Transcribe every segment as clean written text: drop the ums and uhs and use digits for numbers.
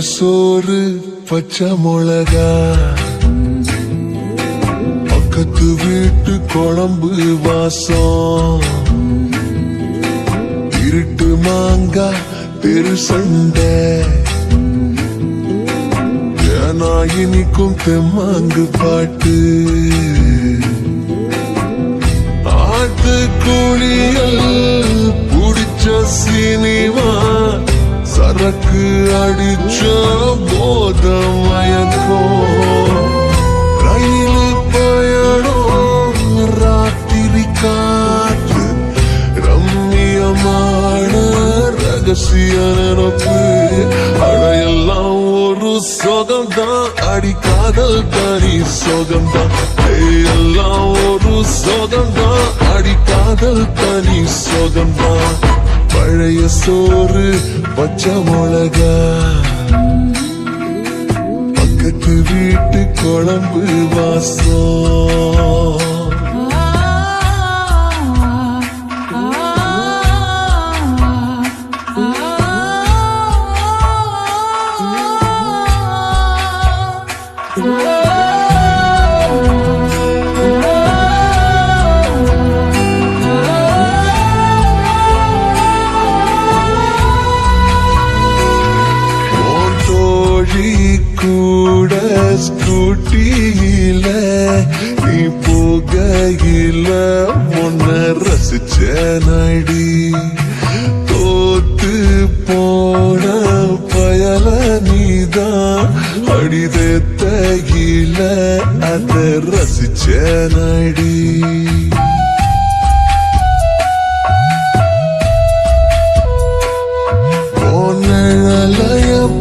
சோறு பச்சை மிளகா, பக்கத்து வீட்டு குழம்பு வாசம், இருட்டு மாங்கா பெரு சண்டை, ஏனா இனிக்கும் தெம்மாங்கு பாட்டு, ஆட்டு கூலியல் புடிச்ச சினிமா, சரக்கு அடிச்ச போத மயக்கம், ரயிலு பயணம் ராத்திரி காற்று, ரம்மியமான ரகசிய நினப்பு, அடையெல்லாம் ஒரு சொகம்தான், அடிக்காதல் தனி சொகம்தான், எல்லாம் ஒரு சொகம்தான், அடிக்காதல் தனி சொகம்தான். பழைய சோறு பச்சை மிளகா, பக்கத்து வீட்டு குழம்பு வாசம். கூட ஸ்கூட்டியில நீ போகையில முன்ன ரசிச்ச நடி, தோத்து போன பயல நீதான் அடிதேத்தையில அத ரசிச்ச நடி.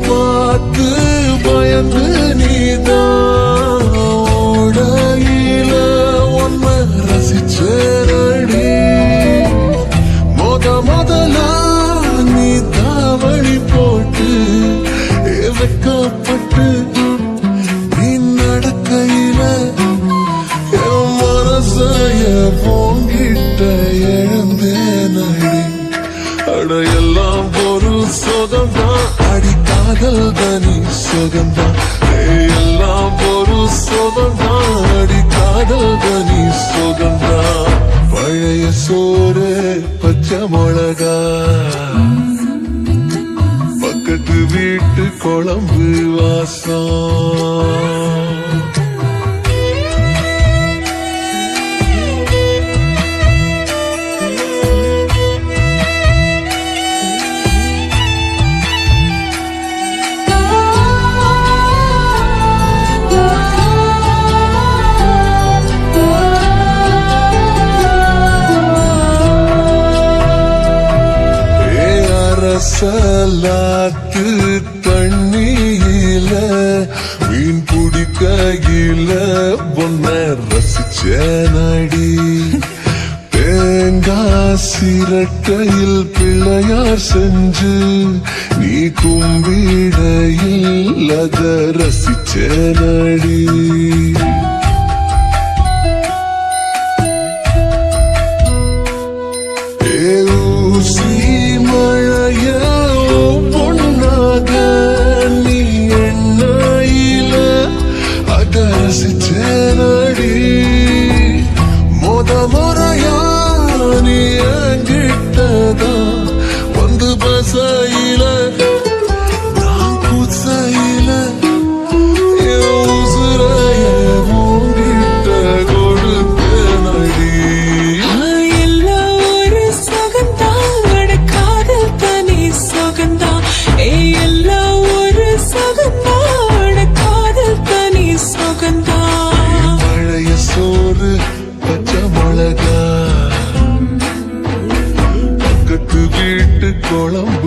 பார்த்து பயந்து நீதான் ஓடையில ஒன்ன ரசிச்சடி, முதலா நீ தாவணி போட்டு வெக்கப்பட்டு நீ நடக்கையில என் மனசைய போங்கிட்ட எழுந்தேனடி, அடையெல்லாம் ஒரு சொகம்தான், அடிக்காதல் தனி சொகம்தான், எல்லாம் ஒரு சொகம்தான், அடிக்காதல் தனி சொகம்தான். பழைய சோறு பச்சை மிளகா, பக்கத்து வீட்டு குழம்பு வாசம். சலாத்து தண்ணியில மீன் பிடிக்கையில பொன்ன ரசிச்ச நடி, தேங்காய் சிரட்டையில் பிள்ளையார் செஞ்சு நீ கும்பிடையில் அத ரசிச்ச நடி. ரசிச்சேனடி, முறையா நீ என்கிட்டதா வந்து பசையில நான் குசையில உசுரைய உங்கிட்ட கொடுத்தேனடி. எல்லாம் ஒரு சொகந்தான், காதல் தனி சொகந்தான், எல்லாம் ஒரு சொகந்தான், காதல் தனி சொகந்தான். பழைய சோறு பச்சை மிளகா, பக்கத்து வீட்டு குழம்பு